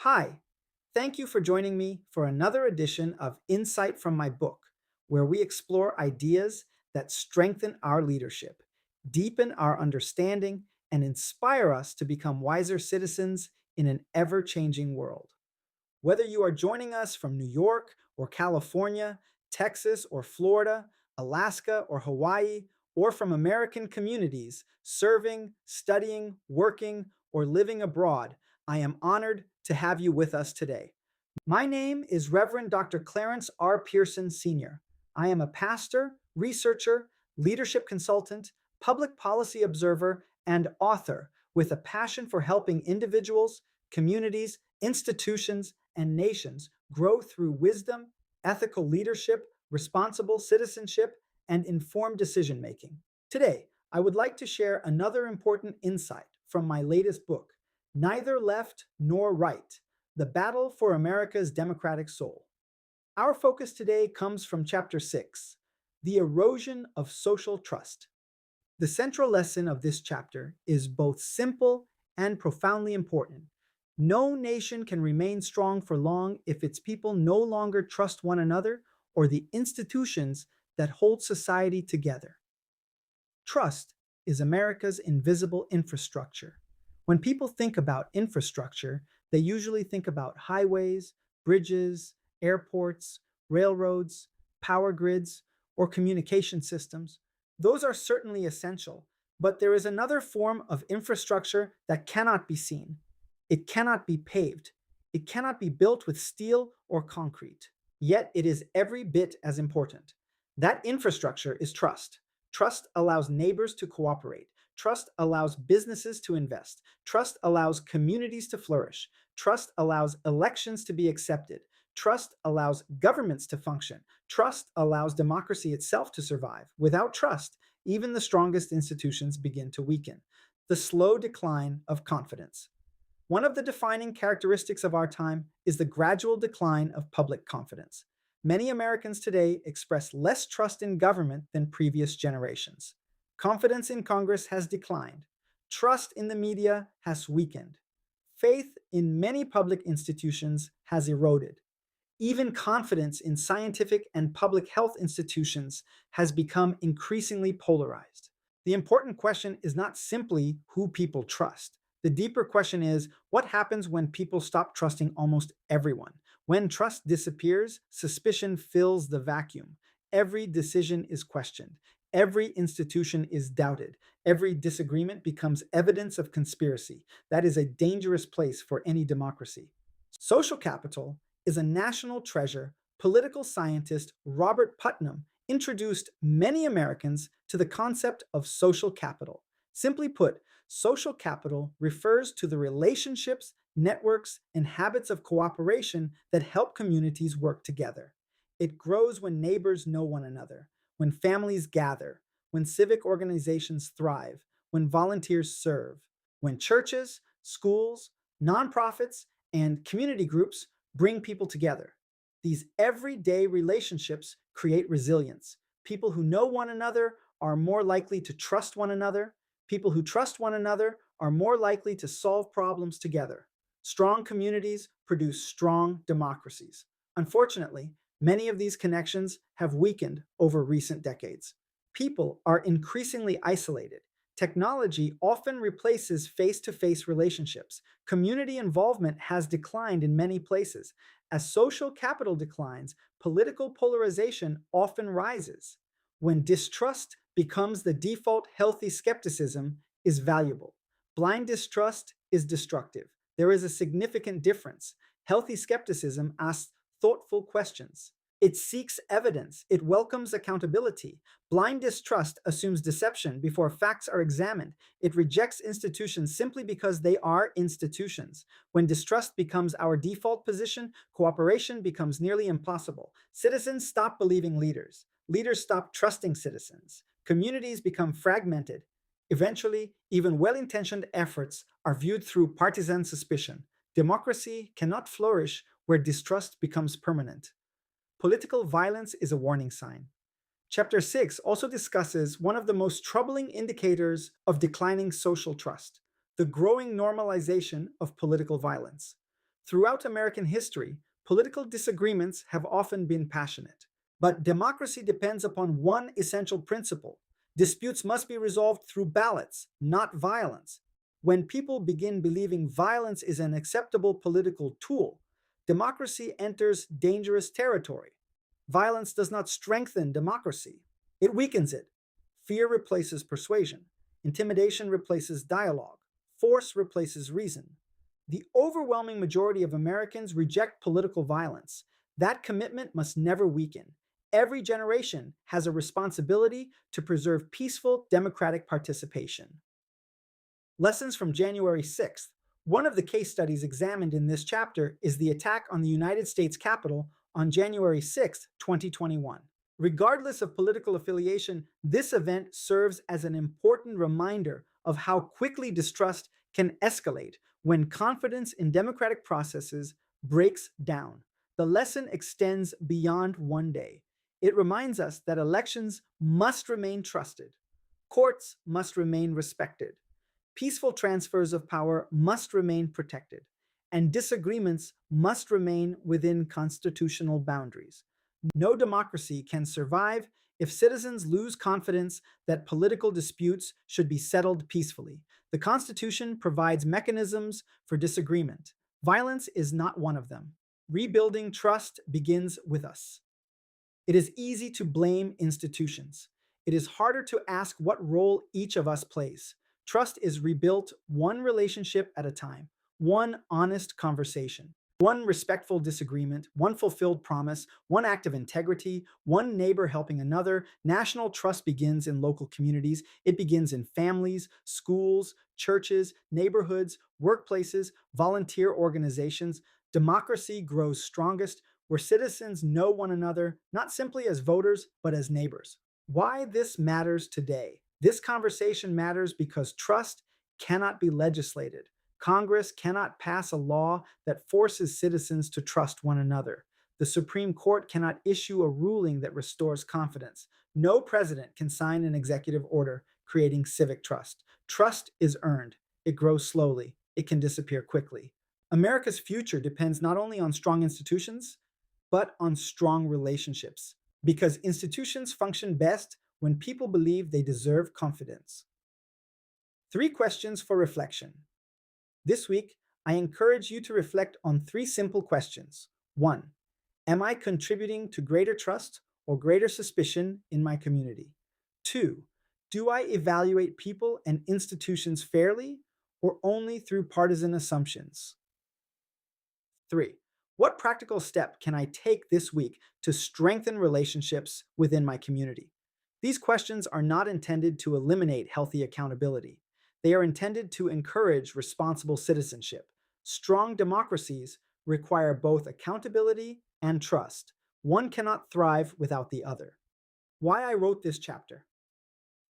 Hi, thank you for joining me for another edition of Insight from my book, where we explore ideas that strengthen our leadership, deepen our understanding, and inspire us to become wiser citizens in an ever changing world. Whether you are joining us from New York or California, Texas or Florida, Alaska or Hawaii, or from American communities serving, studying, working, or living abroad, I am honored to have you with us today. My name is Reverend Dr. Clarence R. Pearson, Sr. I am a pastor, researcher, leadership consultant, public policy observer, and author with a passion for helping individuals, communities, institutions, and nations grow through wisdom, ethical leadership, responsible citizenship, and informed decision making. Today, I would like to share another important insight from my latest book, Neither Left Nor Right: The Battle for America's Democratic Soul. Our focus today comes from Chapter 6, The Erosion of Social Trust. The central lesson of this chapter is both simple and profoundly important. No nation can remain strong for long if its people no longer trust one another or the institutions that hold society together. Trust is America's invisible infrastructure. When people think about infrastructure, they usually think about highways, bridges, airports, railroads, power grids, or communication systems. Those are certainly essential, but there is another form of infrastructure that cannot be seen. It cannot be paved. It cannot be built with steel or concrete. Yet it is every bit as important. That infrastructure is trust. Trust allows neighbors to cooperate. Trust allows businesses to invest. Trust allows communities to flourish. Trust allows elections to be accepted. Trust allows governments to function. Trust allows democracy itself to survive. Without trust, even the strongest institutions begin to weaken. The slow decline of confidence. One of the defining characteristics of our time is the gradual decline of public confidence. Many Americans today express less trust in government than previous generations. Confidence in Congress has declined. Trust in the media has weakened. Faith in many public institutions has eroded. Even confidence in scientific and public health institutions has become increasingly polarized. The important question is not simply who people trust. The deeper question is what happens when people stop trusting almost everyone? When trust disappears, suspicion fills the vacuum. Every decision is questioned. Every institution is doubted. Every disagreement becomes evidence of conspiracy. That is a dangerous place for any democracy. Social capital is a national treasure. Political scientist Robert Putnam introduced many Americans to the concept of social capital. Simply put, social capital refers to the relationships, networks, and habits of cooperation that help communities work together. It grows when neighbors know one another, when families gather, when civic organizations thrive, when volunteers serve, when churches, schools, nonprofits, and community groups bring people together. These everyday relationships create resilience. People who know one another are more likely to trust one another. People who trust one another are more likely to solve problems together. Strong communities produce strong democracies. Unfortunately, many of these connections have weakened over recent decades. People are increasingly isolated. Technology often replaces face to face relationships. Community involvement has declined in many places. As social capital declines, political polarization often rises. When distrust becomes the default, healthy skepticism is valuable. Blind distrust is destructive. There is a significant difference. Healthy skepticism asks thoughtful questions. It seeks evidence. It welcomes accountability. Blind distrust assumes deception before facts are examined. It rejects institutions simply because they are institutions. When distrust becomes our default position, cooperation becomes nearly impossible. Citizens stop believing leaders. Leaders stop trusting citizens. Communities become fragmented. Eventually, even well intentioned efforts are viewed through partisan suspicion. Democracy cannot flourish where distrust becomes permanent. Political violence is a warning sign. Chapter 6 also discusses one of the most troubling indicators of declining social trust: the growing normalization of political violence. Throughout American history, political disagreements have often been passionate. But democracy depends upon one essential principle: disputes must be resolved through ballots, not violence. When people begin believing violence is an acceptable political tool, democracy enters dangerous territory. Violence does not strengthen democracy, it weakens it. Fear replaces persuasion, intimidation replaces dialogue, force replaces reason. The overwhelming majority of Americans reject political violence. That commitment must never weaken. Every generation has a responsibility to preserve peaceful democratic participation. Lessons from January 6th. One of the case studies examined in this chapter is the attack on the United States Capitol on January 6, 2021. Regardless of political affiliation, this event serves as an important reminder of how quickly distrust can escalate when confidence in democratic processes breaks down. The lesson extends beyond one day. It reminds us that elections must remain trusted, courts must remain respected, peaceful transfers of power must remain protected, and disagreements must remain within constitutional boundaries. No democracy can survive if citizens lose confidence that political disputes should be settled peacefully. The Constitution provides mechanisms for disagreement. Violence is not one of them. Rebuilding trust begins with us. It is easy to blame institutions. It is harder to ask what role each of us plays. Trust is rebuilt one relationship at a time, one honest conversation, one respectful disagreement, one fulfilled promise, one act of integrity, one neighbor helping another. National trust begins in local communities. It begins in families, schools, churches, neighborhoods, workplaces, volunteer organizations. Democracy grows strongest where citizens know one another not simply as voters, but as neighbors. Why this matters today? This conversation matters because trust cannot be legislated. Congress cannot pass a law that forces citizens to trust one another. The Supreme Court cannot issue a ruling that restores confidence. No president can sign an executive order creating civic trust. Trust is earned. It grows slowly. It can disappear quickly. America's future depends not only on strong institutions, but on strong relationships, because institutions function best when people believe they deserve confidence. 3 questions for reflection. This week, I encourage you to reflect on 3 simple questions. 1. Am I contributing to greater trust or greater suspicion in my community? 2. Do I evaluate people and institutions fairly or only through partisan assumptions? 3. What practical step can I take this week to strengthen relationships within my community? These questions are not intended to eliminate healthy accountability. They are intended to encourage responsible citizenship. Strong democracies require both accountability and trust. One cannot thrive without the other. Why I wrote this chapter?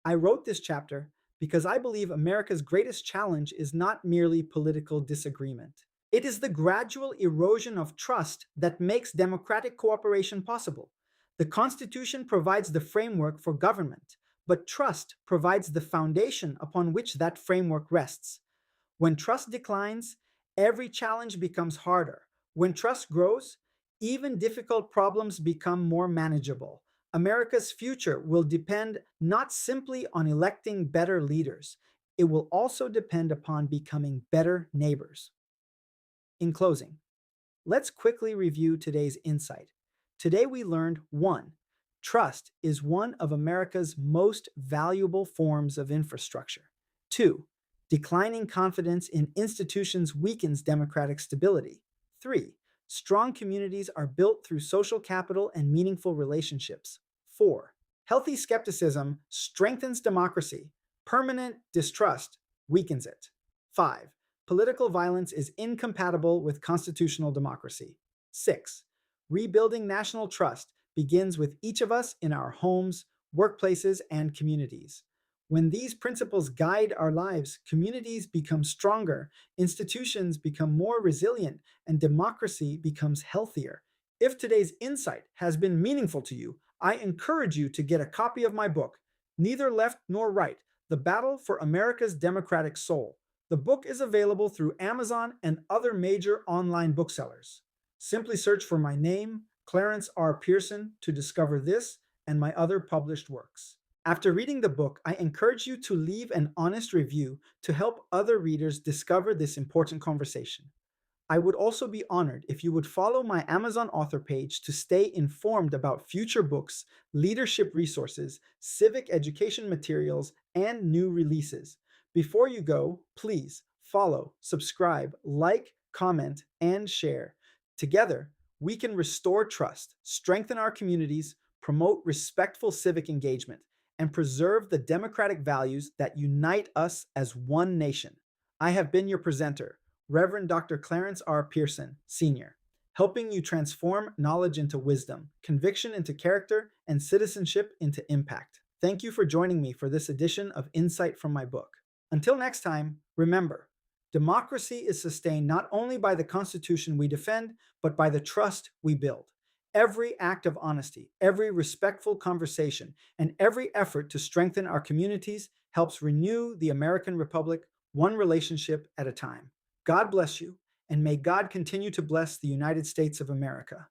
I wrote this chapter because I believe America's greatest challenge is not merely political disagreement. It is the gradual erosion of trust that makes democratic cooperation possible. The Constitution provides the framework for government, but trust provides the foundation upon which that framework rests. When trust declines, every challenge becomes harder. When trust grows, even difficult problems become more manageable. America's future will depend not simply on electing better leaders, it will also depend upon becoming better neighbors. In closing, let's quickly review today's insight. Today we learned 1. Trust is one of America's most valuable forms of infrastructure. 2. Declining confidence in institutions weakens democratic stability. 3. Strong communities are built through social capital and meaningful relationships. 4. Healthy skepticism strengthens democracy. Permanent distrust weakens it. 5. Political violence is incompatible with constitutional democracy. 6. Rebuilding national trust begins with each of us in our homes, workplaces, and communities. When these principles guide our lives, communities become stronger, institutions become more resilient, and democracy becomes healthier. If today's insight has been meaningful to you, I encourage you to get a copy of my book, Neither Left Nor Right: The Battle for America's Democratic Soul. The book is available through Amazon and other major online booksellers. Simply search for my name, Clarence R. Pearson, to discover this and my other published works. After reading the book, I encourage you to leave an honest review to help other readers discover this important conversation. I would also be honored if you would follow my Amazon author page to stay informed about future books, leadership resources, civic education materials, and new releases. Before you go, please follow, subscribe, like, comment, and share. Together, we can restore trust, strengthen our communities, promote respectful civic engagement, and preserve the democratic values that unite us as one nation. I have been your presenter, Reverend Dr. Clarence R. Pearson, Sr., helping you transform knowledge into wisdom, conviction into character, and citizenship into impact. Thank you for joining me for this edition of Insight from my book. Until next time, remember, democracy is sustained not only by the Constitution we defend, but by the trust we build. Every act of honesty, every respectful conversation, and every effort to strengthen our communities helps renew the American Republic one relationship at a time. God bless you, and may God continue to bless the United States of America.